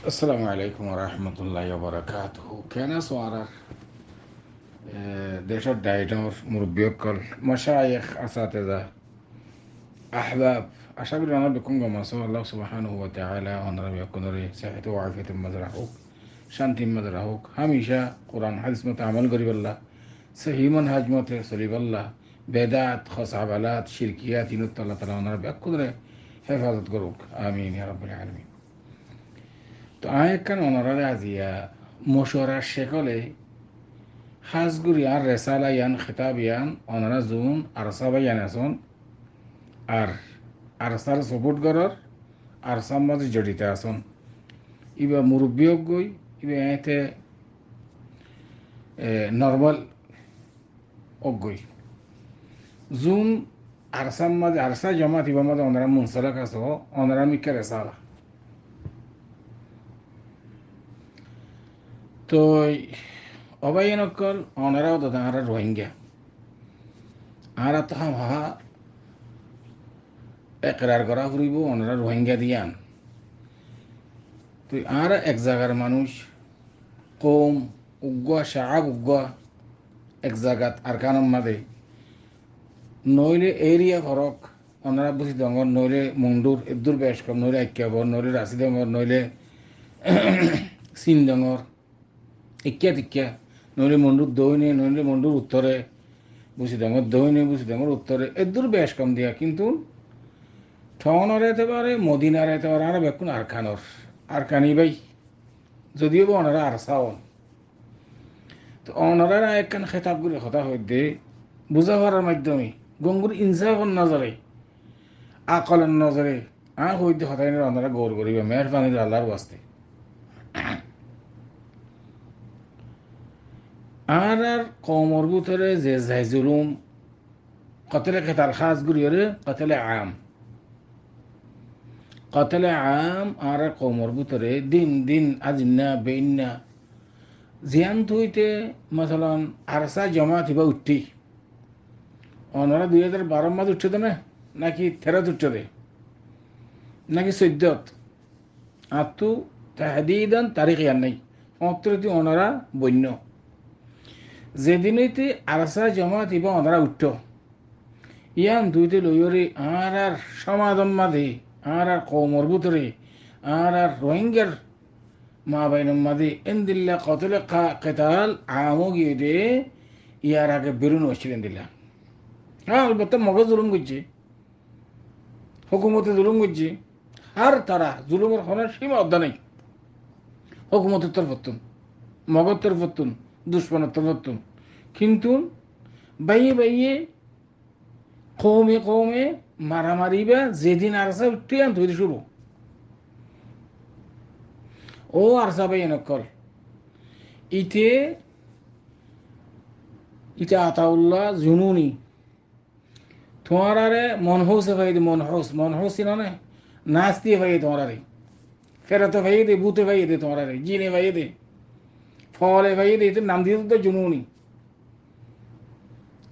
السلام عليكم ورحمة الله وبركاته. كان سوارا দেশের ডাইটর মুরব্বিয়কল মশায়েখ আসাতেজা আহবাব আশা করি অনার বেকুম গমাসো আল্লাহ সুবহানাহু ওয়া তাআলা অনার বেকুনরে সিহত ওয়া আফিয়াত মাজরা হোক শান্তি মাজরা হোক হামেশা কোরআন হাদিস মতে আমল করিবাল্লাহ সহি মানহাজ মতে চলিবাল্লাহ বেদাত খসাবালাত শিরকিয়াত ইনুত আল্লাহ তাআলা অনার বেকুনরে হেফাজত করুক আমিন ইয়া রাব্বাল আলামিন। তো আয়েকান অনারারে আজিয়া মশরা শেখলে হাজগুড়ি আর রেসালা ইয়ান খেতাব ইয়ান অনারা জুন আরসাবা ইয়ান আসন আর আরসার সপোর্ট করার আরসার মাঝে জড়িত আসন ইবা মুরব্বিয়ক গই ইবা এতে নর্মাল অগই জুন আরসার মাঝে আরসা জমাত ইবা মাঝে অনারা মুনসালাক আস অনারা মিকা রেসালা তো অবাইনকল অনারাও দাদা আর রোহিঙ্গা আর তাহা ভাহা একরার করা ফুরিব ওনারা রোহিঙ্গা দিয়ান তো আর এক জায়গার মানুষ কম উগ্গা শাহাব উগ্গা এক জায়গাত আর কানম মাদে নইলে এরিয়া ফরক ওনারা বুঝি দঙ্গর নইলে মুন্ডুর এদুর বেশ কম নইলে আইক্যাবর নইলে রাশি দঙ্গর নইলে সিন দঙ্গর ইক্যা তিক্যা নইলে মুন্ডুর দৈনে নইলে মুন্ডুর উত্তরে বুঝি দঙ্গর দৈনে বুঝি দঙ্গর উত্তরে এদুর বেশ কম দিয়া কিন্তু ঠনর এতে পারে মদিনার এতে পারে আর বেকুন আরখানর আরকানি বাই যদিও বা ওনারা আর চাওন তো ওনারা একখান খেতাবগুলি কথা হইতে বুঝা পারার মাধ্যমে গঙ্গুর ইনসাফর নজরে আকলের নজরে হইতে হতাই ওনারা গৌর করিবে মেহরবানির আল্লাহর বাস্তে আর কমর ভিতরে যে যাই জুলুম কতলে খেতার খাস গুড়িয়ে কতলে আম কতলে আম আর কমর ভিতরে দিন দিন আজিন্না বেইন্না জিয়ান থইতে মশালান আরসা জমা থিবা উঠি অনারা 2012 মাস উঠছে না নাকি 13 উঠছে দে নাকি 14 আর তো তাহদিদান তারিখ ইয়ার নাই অন্তরতি অনারা বন্য যেদিনইতে আরসা জমা থিবা অনারা উঠত ইয়ান দুইতে লইরে আর সমাদম মাঝে আর কমর ভিতরে আর রোহিঙ্গার মা বাইনম মাঝে এনদিল্লা কতলে কেতাল আমো গিয়ে দে ইয়ার আগে বেরুন হচ্ছিলেন দিল্লা হ্যাঁ অলবত্তা মগজ জুলুম করছে হুকুমতে জুলুম করছে আর তারা জুলুমের হনার সীমা অধ্যা নেই হুকুমতের তরফতুন মগজ তরফতুন দুশ্মনের তরফতুন কিন্তু বাইয়ে বাইয়ে কৌমে কৌমে মারামারি বা যেদিন আরসা উঠতে আন তৈরি শুরু ও আরসা বাই নকল ইতে ইটা আতাউল্লাহ জুনুনি তোমার আরে মনহৌসে ভাই দে মনহৌস নে নাচ দিয়ে ভাই তোমার আরে ফেরাতে ভাই দে বুতে ভাই দে তোমার আরে জিনে ভাই দে ফলে ভাই দে নাম দিয়ে তো জুনুনি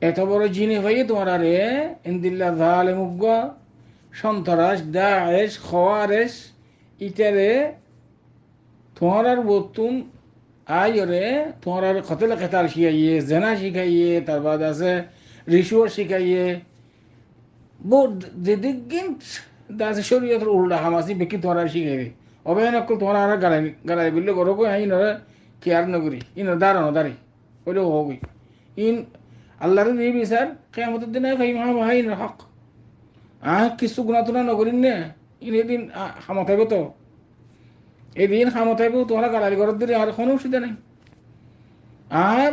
এত বড় জিনে ভাই তোমার আরে ইন্দিল্লা জালে মুগ্গা সন্ত্রাস দায়েশ খওয়ারেশ ইটারে তোমার আর বতুন আইরে তোমার আর কতলে কেতার শিখাইয়ে জেনা শিখাইয়ে তার বাদ আছে রিশুয়ার শিখাইয়ে বহুত যেদিন দাসে শরীয়তের উল্টা হামাসি বেকি তোমার শিখাইবে অবহেন অকল তোমার আর গালাই গালাই বললে গরো কই আই নরে কেয়ার নগরি ইন দাঁড়ানো দাঁড়ি বলে হবই ইন আল্লাহর এই বিচার কিয়ামতের দিনে ভাই মা ভাই হক কিছু গুণা তুনা নগরিন নে ইন এদিন হামতাইব তো এদিন হামতাইব তোমরা গালালি ঘরের দিলে আর কোনো অসুবিধা নেই আর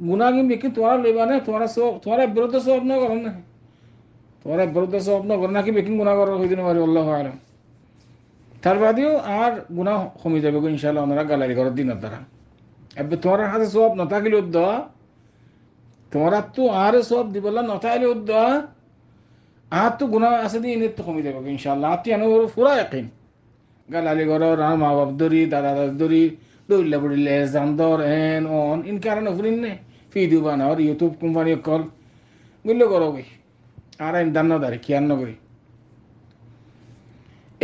গুণা কিনবে কি তোমরা লেবা না তোমরা বিরুদ্ধে সব না করো না তোমরা বিরুদ্ধে সব না করো নাকি বেকিং গুণা করার হইতে পারি আল্লাহ আলম তার বাদেও আর গুণা কমে যাবে ইনশাল্লাহ ওনারা গালালি ঘরের দিনের দ্বারা এবার তোমার হাতে সব নথাকিলে উদ্দা তোমার তো আর সব দিবলা নথাইলে উদ্দা আর তো গুণা আছে দিয়ে এনে তো কমে যাবে ইনশাল্লাহ আর তুই পুরা একদিন গালালি ঘরের আর মা বাপ ধরি দাদা দাদা ধরি দৌড়লে পড়লে জামদর এন অন ইন কারণে ফুরিন নে ভিডিও বানাওয়ার ইউটিউব কোম্পানি কল গুলো করো বই আর আইন দান্ন দাঁড়ি খেয়াল নগরী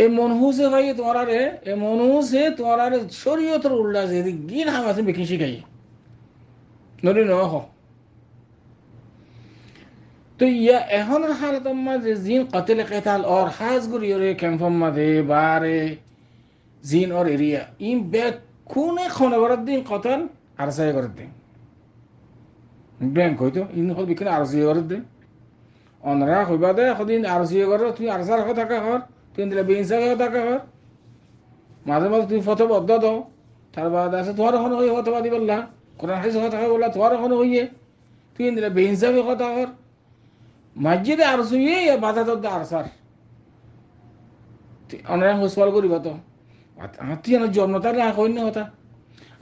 এই মনহুসে ভাই তোমার এ মনহুসে তোমার শরীয়তের উল্টা যে গিন হামাসে বেশি শিখাই নদী ন তো ইয়া এখনের হালত মাঝে জিন কতলে কেতাল ওর হাজ গুরি রে ক্যাম্পম মাঝে বারে জিন ওর এরিয়া ইন ব্যাগ খুনে খনে করার দিন কতল আর সাই করার দিন ব্যাংক হইতো ইন হল বিকেন আর সাই করার দিন অনরা হইবা দে সদিন আর সাই কর তুই আর সার কথা কর তুই দিলে বেইনসা কথা কর মাঝে মাঝে তুই ফটো বদ্ধ দাও তার বাদ আছে তোমার ওখানে হয়ে হতে পারি বললা কোরআন হাদিস কথা বললা তোমার ওখানে হইয়ে তুই দিলে বেইনসাফি কথা কর মসজিদে আর শুয়ে বাধা তো আর সার অনেক সোয়াল করিব তো তুই আমার জন্ম তাহলে কই না হতা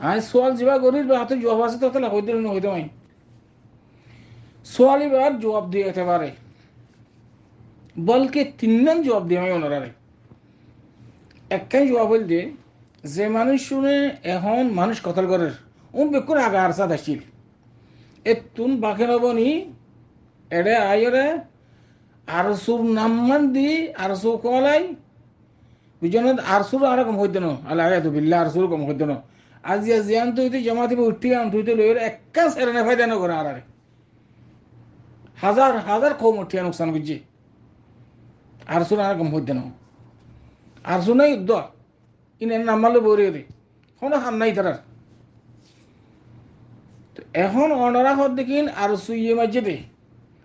আয় সোয়াল যা করি হাতে জবাব আছে তো তাহলে হইতে না হইতে মাই সোয়াল এবার জবাব দিয়ে যেতে পারে বলকে তিনজন জবাব দিয়ে আমি ওনারে একটাই জবাব হইল যে যে মানুষ শুনে এখন মানুষ কতল করে ও বেকুন আগা আর সাথ আসছিল এ তুন বাকি নবনি এডে আয়রে আর সুর নাম্মান দি আর সু কলাই বুঝলো আর সুর আর কম হইতে ন আল্লাহ তো বিল্লা আর সুর কম হইতে ন আজি জিয়ান তুই জমা দিব উঠি আন তুই লইরে একা সেরে ফায়দা না করে আর হাজার হাজার কম উঠিয়া নুকসান করছি আর সুর আর কম হইতে ন আর শুনাই দ ইন নামালে বরে রে কোনো হাম নাই তার এখন অনরা হদ দেখিন আর সুইয়ে মসজিদে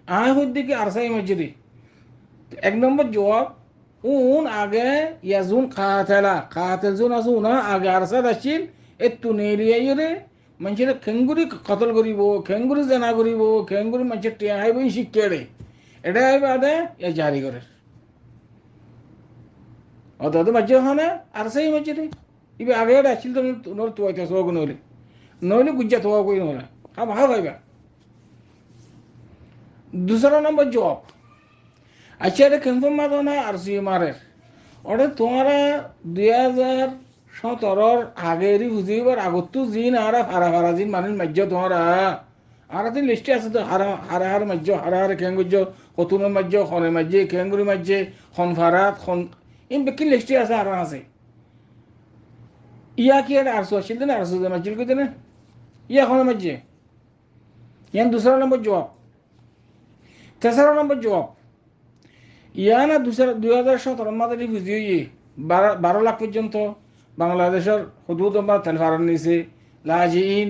আয় হদ দেখি আর সাই মসজিদে এক নম্বর জবাব উন আগে ইয়াজুন কাতেল জুন আসু না আগে আর সাদ আসছিল এত্তু নেরিয়াই রে মানুষের খেঙ্গুরি কতল করিব খেঙ্গুরি জানা করিব খেঙ্গুরি মানুষের টিয়া হাইব শিক্ষা রে এটা হাইব আদে এ জারি করে অত মসজিদ ওখানে আর সেই মসজিদে ইবে আগে আসছিল তো নোর তোয়াইতে সোগ নইলে নইলে গুজ্জা তোয়া কই নলা হা ভাইবা दूसरा नंबर जॉब अच्छा এটা কনফার্ম মারো না আর সি মারের ওটা তোমারা 2017 আগেরই বুঝিবার আগত জিন আর হারা জিন মানুষ মাজ্য তোমারা আর তিন লিস্টে আছে তো হারা মাজ্য হারা কেঙ্গুজ্য কতুন মাজ্য খনে মাজ্য কেঙ্গুরি মাজ্য খন ফারাত খন ইন বেকি লিস্টে আছে আর আছে ইয়া কি আর সো ছিল না আর সো মাজ্য কইতে না ইয়া খনে মাজ্য ইয়ান दूसरा नंबर जॉब तेसरा नंबर जॉब ইয়ানা 2017 মাঝে বুঝিয়ে 12 লাখ পর্যন্ত বাংলাদেশের হুদুদ আমরা তেলফারন নিছে লাজিন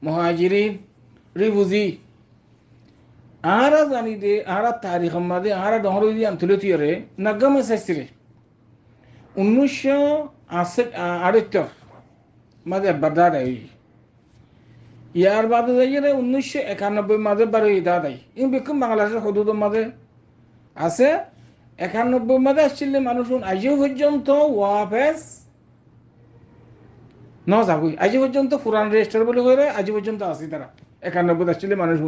মুহাজিরিন রিফুজি আরা জানি দে আরা তারিখ মাঝে আরা ডহর দিয়ে আন্তলতিরে নাগাম সাইসিরে 1978 মাঝে বাদাদ আই ইয়ার বাদে যাইরে 1991 মাঝে বারে দাদাই ইন বিকম বাংলাদেশের হুদুদ মাঝে আছে 91 মাঝে আসছিল মানুষ আজও পর্যন্ত ওয়াফেস ন যাবই আজ পর্যন্ত পুরান রেজিস্টার বলে করে আজ পর্যন্ত আছে তারা 91 আসছিল মানুষ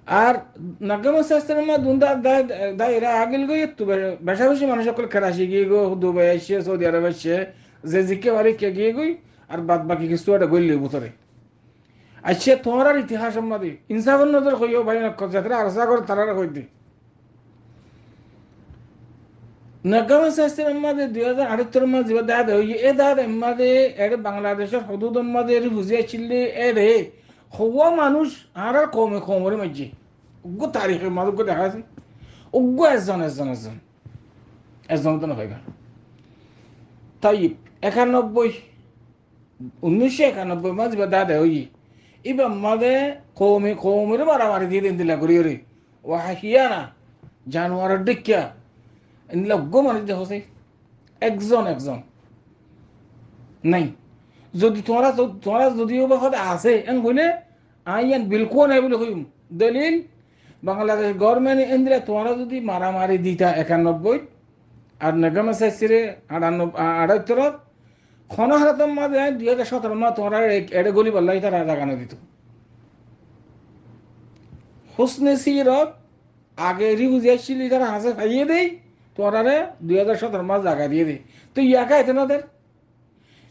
আর নাগাম শাস্ত্রের মা দুন্দা এরা আগিল গই তো বেশা বেশি মানুষ সকল খেরাশি গিয়ে গো দুবাই আসছে সৌদি আরব আসছে যে জিকে বাড়ি কে গিয়ে গই আর বাদ বাকি কিছু একটা গইলে ভিতরে আচ্ছা তোমার ইতিহাস সম্বন্ধে ইনসাফের নজর হইও ভাই নক্ষর যাত্রা আরসা করে তারা কই দি নাগাম শাস্ত্রের মাঝে 2078 মাঝে দাদ হয়ে এ দাদ মাঝে এর বাংলাদেশের হদুদ মাঝে এর বুঝিয়েছিল এরে হওয়া মানুষ আর কমরে মাঝে উগ্র তারিখের মাঝে দেখা আছে উগ্র একজন তো নয় তাই 1991 মাঝে দাদ হয়ে এবার মাঝে কমের মারামারি দিয়ে দিলা করি রে ও হাসিয়া না জানোয়ারের ডিক্কা এনলা গো মানুষ দেখছে একজন নাই যদি তোমরা যদিও বা আছে এন বলে আইন বিলকুল নাই বলে কইম দলিল বাংলাদেশ গভর্নমেন্ট এনদিলা তোমরা যদি মারামারি দিতা 91 আর নাগাম সাইসিরে 78 খনহারাতম মাঝে 2017 মা তোমরা এড়ে গলি বললাই তারা জাগানো দিত হোসনে সিরত আগে বুঝিয়েছিল তারা হাসে খাইয়ে দেয় তোরা 2017 মাস জায়গা দিয়ে দে তো ইয়াকা এতে না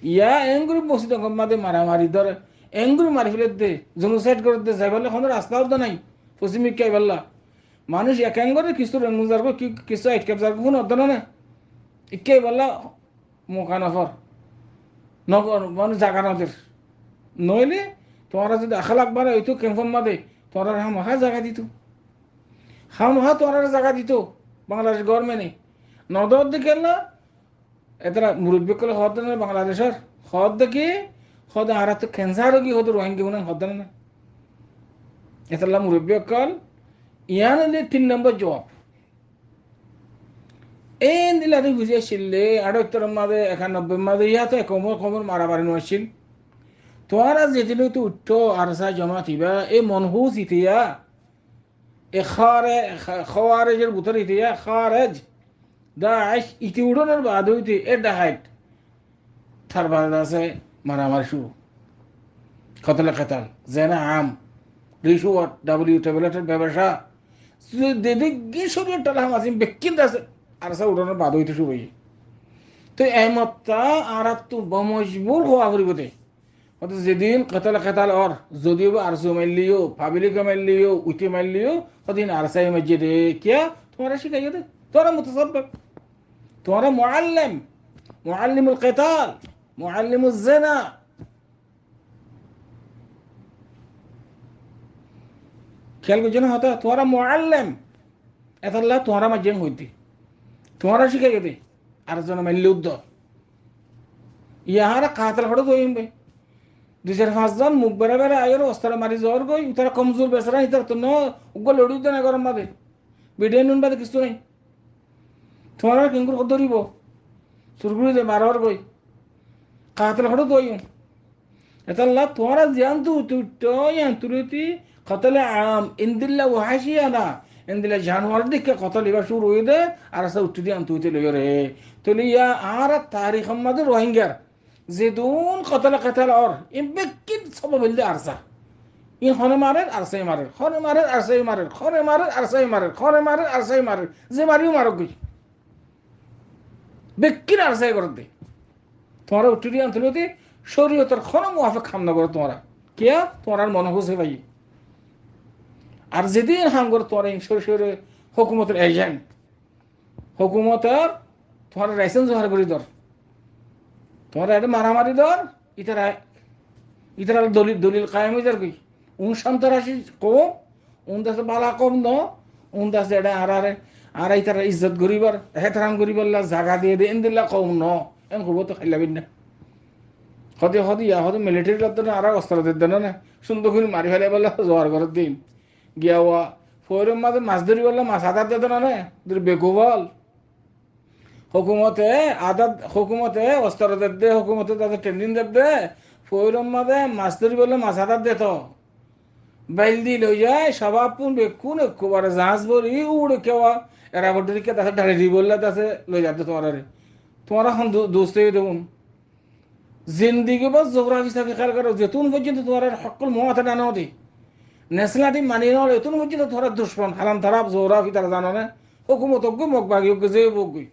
ইয়া এঙ্গুরি বসিত মাঝে মারামারি ধরে এঙ্গুরি মারি ফেলে দে জেনোসাইড করে দে যাই বলে কোনো রাস্তাও তো নাই পশ্চিমিক কে বললা মানুষ এক এঙ্গরে কিছু রেঙ্গুজার কিছু আইটকাপ যার কোনো অর্ধ না ইকে বললা মোকানফর নগর মানে জাগা নদের নইলে তোমরা যদি আখালাক বাড়ে হইতো ক্যাম্পন মাদে তোমরা হামহা জায়গা দিত হামহা তোমরা জায়গা দিত বাংলাদেশ গভর্নমেন্টে নদর দিকে না এতরা মুরব্বী করে হদ না বাংলাদেশের হদ দেখি হদ আর তো ক্যান্সার রোগী হদ রোহিঙ্গা উনান হদ না এতলা মুরব্বী কল ইয়ান 3 নম্বর জবাব এই দিলাদি বুঝিয়েছিলে 78 মাদে 91 মাদে ইয়াতে কমর মারামারি নছিল তোমরা যেদিন তো উঠো আরসা জমা থিবা এই মনহুস ইতিয়া এ খারেজের ভিতর ইতিয়া খারেজ দাশ ইতি উড়নের বাদ হইতে এ ডাহাইট থার বাদ আছে মারামারি শুরু কতলে খেতাল জেনা আম রিশুয়ার ডাব্লিউ ট্যাবলেটের ব্যবসা দেখি শরীর টালা মাসিম বেকিন আছে আরসা উড়নের বাদ হইতে শুরু হই তো এমত্তা আর তো বমজবুর হওয়া করিবতে অত যেদিন খেতাল অর যদিও আরসু মারলিও ফাবিলিকে মারলিও উঠে মারলিও ওদিন আরসাই মসজিদে কিয়া তোমারা শিখাইয়ে দে তোরা মুতাসাব্বিব তোরা মুআল্লিমুল কিতাল মুআল্লিমুজ জিনা খেয়াল করছো না হতা তোরা মুআল্লিম এতাল্লাহ তোরা মাঝে হইতি তোরা শিখাইয়ে দে আর জন মারলি উদ্দ ইয়াহারা কাতাল হড়ো দইবে 2-5 জন মুখ বেড়া বেড়া আয়ের অস্তারা মারি যাওয়ার গই তারা কমজোর বেচারা ইতার তো ন উগ্র লড়ি দেয় না গরম বাদে বিডিয়ে নুন বাদে কিছু নাই তোমার কিঙ্কুর কত ধরিব সুরগুড়ি দে মারার গই কাতল হড়ো দই এতাল্লাহ তোমরা জানতু তুই কতলে আম ইন্দিল্লা ওহাসিয়া না ইন্দিল্লা জানোয়ার দিকে কতল এবার শুরু হয়ে দে আর আসা উঠতে দিয়ে আনতুইতে লই রে তুলি ইয়া আর তারিখ আমাদের রোহিঙ্গার যেদুন কতল অর ইম্পেকিন সব বলতে আরসা ইন হনে মারের আরসাই মারের হনে মারের আরসাই মারের হনে মারের আরসাই মারের হনে মারের আরসাই মারের যে মারিও মারক গই বেকিন আরসাই করে দে তোমরা উঠতে দিয়ে আনতুইতে শরীয়তের কোনো মুআফিক খাম না করো তোমরা কিয়া তোমার মনে হচ্ছে ভাই আর যেদিন হাম করে তোমরা সরে হুকুমতের এজেন্ট হুকুমতের তোমার লাইসেন্স জোহার করি দর তোমরা এটা মারামারি দর ইতারা দলিল কায়েম হয়ে যার কি সন্ত্রাসী কম দাসে বালা কম ন দাসে এটা আর ইতারা ইজ্জত করিবার হেতরাম করিবার জাগা দিয়ে দে দিল্লা কম ন এম করবো তো খাইলাবিন না হদে মিলিটারি লাগতো না আর অস্ত্র দিতে না সুন্দর করে মারি ফেলে বললে জোয়ার ঘরের দিন গিয়া ওয়া ফোরের মাঝে মাছ ধরি বললে মাছ আদার দিত না বেকুবল হুকুমতে অস্ত্র দে হুকুমতে তাদের ট্রেনিং দে ফোরের মাঝে মাছ ধরি বললে মাছ আদার দিত বাইল দি লই যায় সবাপুন বেকুন একবারে জাহাজ বলি উড়ে কেওয়া এরা বটরিকে তাতে ঢালি দি বললে তাতে লই যাতে তোমার এখন দোস্ত দেখুন জিন্দিগি বা জোগ্রাফি হিসাবে খেয়াল করো যেতুন পর্যন্ত তোমার সকল মহাতে ডানো দি ন্যাশনালিটি মানি নল এতুন পর্যন্ত তোমার দুশ্মন হালাম খারাপ জোগ্রাফি তারা জানো না হুকুমত মগ বাগি যে বগি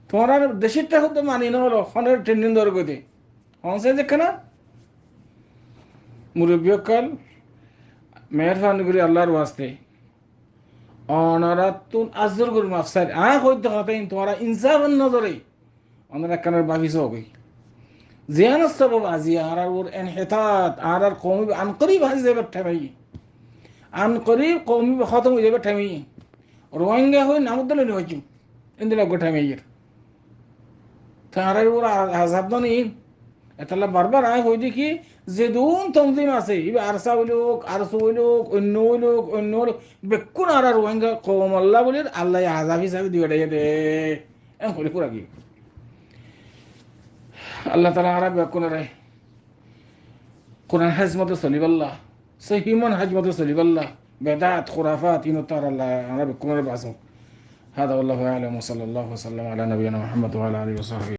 তোমার দেশেরটা হতে মানি নল খনের ট্রেনিং দর গতি হনসে দেখে না মুরব্বী কাল মেহরবানি করে আল্লাহর ওয়াস্তে অনারাতুন আজর করি মাফসার হইতে হতেন তোমার ইনসাফ নজরে ওনারা কানের বাফিস হবি জিয়ান সবব আজি আর ওর এনহিতাত আর কওমি আন করিব হাজি যাবে ঠামাই আন করিব কওমি খতম হয়ে যাবে ঠামাই রোহিঙ্গা হই নামুদ্দলে নিওয়াজু ইন্দিলা গোঠামাইয়ের তার ওর আযাব ননি এতলা বারবার হই দেখি যে দুন তমজিম আছে ইবা আরসা হইলোক আরসু হইলোক অন্য বেকুন আর রোহিঙ্গা কওম আল্লাহ বলে আল্লাহ আযাব হিসাবে দিবে দে এম করি পুরা কি আল্লাহ তালা আরব কোনারে কোরআন হাজমতে চলিবাল্লাহ সহিমন হাজমতে চলিবাল্লাহ বেদাত খুরাফাত ইনো তার আল্লাহ আরব কোনারে বাসক هذا والله اعلم وصلى الله وسلم على نبينا محمد وعلى اله وصحبه